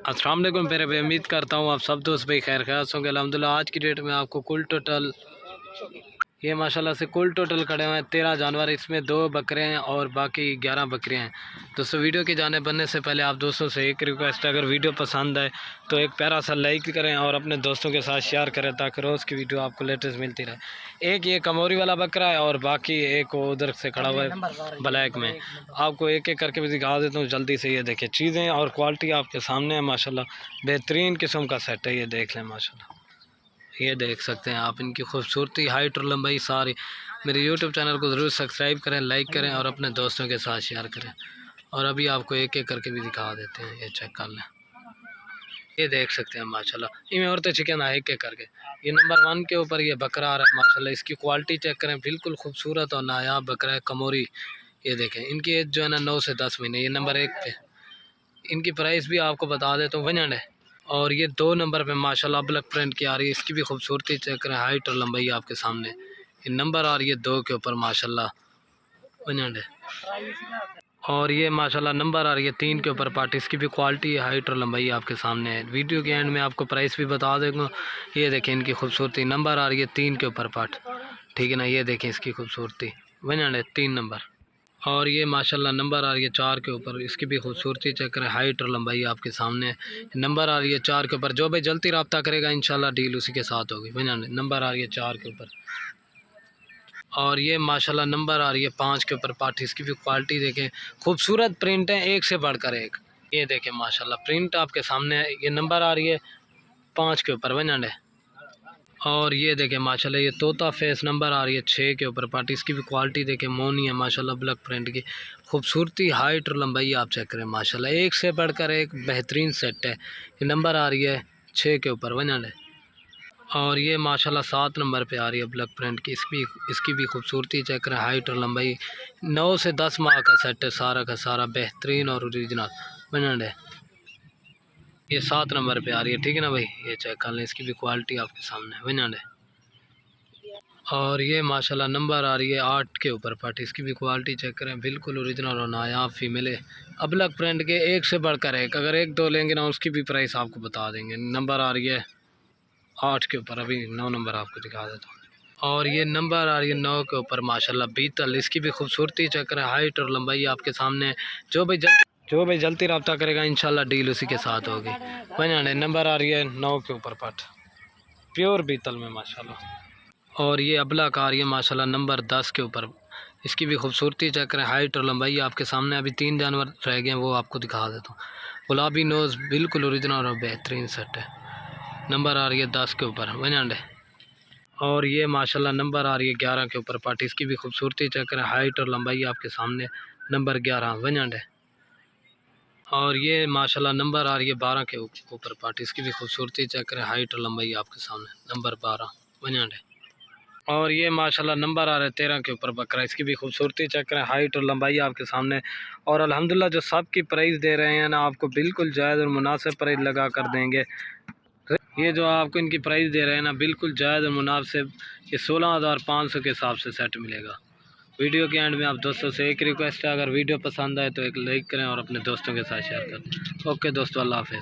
अस्सलाम वालेकुम मेरे भाई, उम्मीद करता हूँ आप सब दोस्त भाई खैर खैर होंगे अल्हम्दुलिल्लाह। आज की डेट में आपको कुल टोटल ये माशाल्लाह से कुल टोटल खड़े हुए हैं 13 जानवर। इसमें 2 बकरे हैं और बाकी 11 बकरियां हैं। दोस्तों वीडियो की जाने बनने से पहले आप दोस्तों से एक रिक्वेस्ट है, अगर वीडियो पसंद आए तो एक प्यारा सा लाइक करें और अपने दोस्तों के साथ शेयर करें ताकि रोज़ की वीडियो आपको लेटेस्ट मिलती रहे। एक ये कमोरी वाला बकरा है और बाकी एक उधर से खड़ा हुआ है ब्लैक में। आपको एक एक करके भी दिखा देता हूँ जल्दी से। ये देखिए चीज़ें और क्वालिटी आपके सामने है माशाल्लाह, बेहतरीन किस्म का सेट है। ये देख लें माशाल्लाह, ये देख सकते हैं आप इनकी खूबसूरती, हाइट और लंबाई सारी। मेरे यूट्यूब चैनल को ज़रूर सब्सक्राइब करें, लाइक करें और अपने दोस्तों के साथ शेयर करें। और अभी आपको एक एक करके भी दिखा देते हैं, ये चेक कर लें। ये देख सकते हैं माशाल्लाह, इनमें औरतें चिकन है एक एक करके। ये नंबर 1 के ऊपर ये बकरा आ रहा है माशाल्लाह। इसकी क्वालिटी चेक करें, बिल्कुल खूबसूरत और नायाब बकरा है कमोरी। ये देखें इनकी एज जो है ना 9 से 10 महीने। ये नंबर 1 पे। इनकी प्राइस भी आपको बता देता हूँ 100 है। और ये 2 नंबर पे माशाल्लाह ब्लैक प्रिंट की आ रही है। इसकी भी खूबसूरती चेक करें, हाइट और लंबाई आपके सामने। ये नंबर आ रही है 2 के ऊपर माशाल्लाह 100 है। और ये माशाल्लाह नंबर आ रही है 3 के ऊपर पार्ट। इसकी भी क्वालिटी, हाइट और लंबाई आपके सामने है। वीडियो के एंड में आपको प्राइस भी बता देंगे। ये देखें इनकी खूबसूरती, नंबर आ रही है 3 के ऊपर पार्ट, ठीक है ना। ये देखें इसकी खूबसूरती 100 3 नंबर। और ये माशाल्लाह नंबर आ रही है 4 के ऊपर। इसकी भी खूबसूरती चेक करें, हाइट और लंबाई आपके सामने है। नंबर आ रही है 4 के ऊपर। जो भाई जल्दी रब्ता करेगा इंशाल्लाह डील उसी के साथ होगी। नंबर आ रही है 4 के ऊपर। और ये माशाल्लाह नंबर आ रही है 5 के ऊपर पार्ट। इसकी भी क्वालिटी देखें, खूबसूरत प्रिंट है, एक से बढ़कर एक। ये देखें माशाल्लाह प्रिंट आपके सामने है। ये नंबर आ रही है 5 के ऊपर 100। और ये देखें माशाल्लाह ये तोता फेस नंबर आ रही है 6 के ऊपर पार्टी। इसकी भी क्वालिटी देखें, मोनी है माशाल्लाह ब्लैक प्रिंट की। खूबसूरती, हाइट और लंबाई आप चेक करें माशाल्लाह, एक से बढ़कर एक बेहतरीन सेट है। ये नंबर आ रही है 6 के ऊपर 100। और ये माशाल्लाह 7 नंबर पे आ रही है ब्लैक प्रिंट की। इसकी भी खूबसूरती चेक करें, हाइट और लंबाई। 9 से 10 माह का सेट है सारा का सारा, बेहतरीन और ओरिजिनल 100। ये 7 नंबर पे आ रही है, ठीक है ना भाई। ये चेक कर लें, इसकी भी क्वालिटी आपके सामने 100। और ये माशाल्लाह नंबर आ रही है 8 के ऊपर पार्टी। इसकी भी क्वालिटी चेक करें, बिल्कुल ओरिजिनल और नायाब फीमेल है। अबलग प्रिंट के, एक से बढ़कर एक। अगर 1-2 लेंगे ना उसकी भी प्राइस आपको बता देंगे। नंबर आ रही है 8 के ऊपर। अभी 9 नंबर आपको दिखा देता हूँ। और ये नंबर आ रही है 9 के ऊपर माशाल्लाह बीतल। इसकी भी खूबसूरती चेक करें, हाइट और लंबाई आपके सामने है। जो भाई जल्दी रब्ता करेगा इंशाल्लाह डील उसी के साथ होगी। 100 नंबर आ रही है 9 के ऊपर पार्ट, प्योर बीतल में माशाल्लाह। और ये अबला का आ रही है माशाल्लाह नंबर 10 के ऊपर। इसकी भी खूबसूरती चेक करें, हाइट और लंबाई आपके सामने। अभी 3 जानवर रह गए हैं, वो आपको दिखा देता हूँ। गुलाबी नोज़, बिल्कुल ओरिजिनल और बेहतरीन सेट है। नंबर आ रही है 10 के ऊपर 100। और ये माशाल्लाह नंबर आ रही है 11 के ऊपर पार्टी। इसकी भी खूबसूरती चेक करें, हाइट और लंबाई आपके सामने। नंबर 11 100। और ये माशाल्लाह नंबर आ रही है 12 के ऊपर पार्टी। इसकी भी खूबसूरती चेक करें, हाइट और लंबाई आपके सामने। नंबर 12 100। और ये माशाल्लाह नंबर आ रहा है 13 के ऊपर बकरा। इसकी भी खूबसूरती चेक करें, हाइट और लंबाई आपके सामने। और अल्हम्दुलिल्लाह जो सब की प्राइस दे रहे हैं ना आपको, बिल्कुल जायज़ और मुनासिब प्राइस लगा कर देंगे। ये जो आपको इनकी प्राइस दे रहे हैं ना, बिल्कुल जायज़ और मुनासिब। ये 16,500 के हिसाब से सेट मिलेगा। वीडियो के एंड में आप दोस्तों से एक रिक्वेस्ट है, अगर वीडियो पसंद आए तो एक लाइक करें और अपने दोस्तों के साथ शेयर करें। ओके दोस्तों, अल्लाह हाफ़िज़।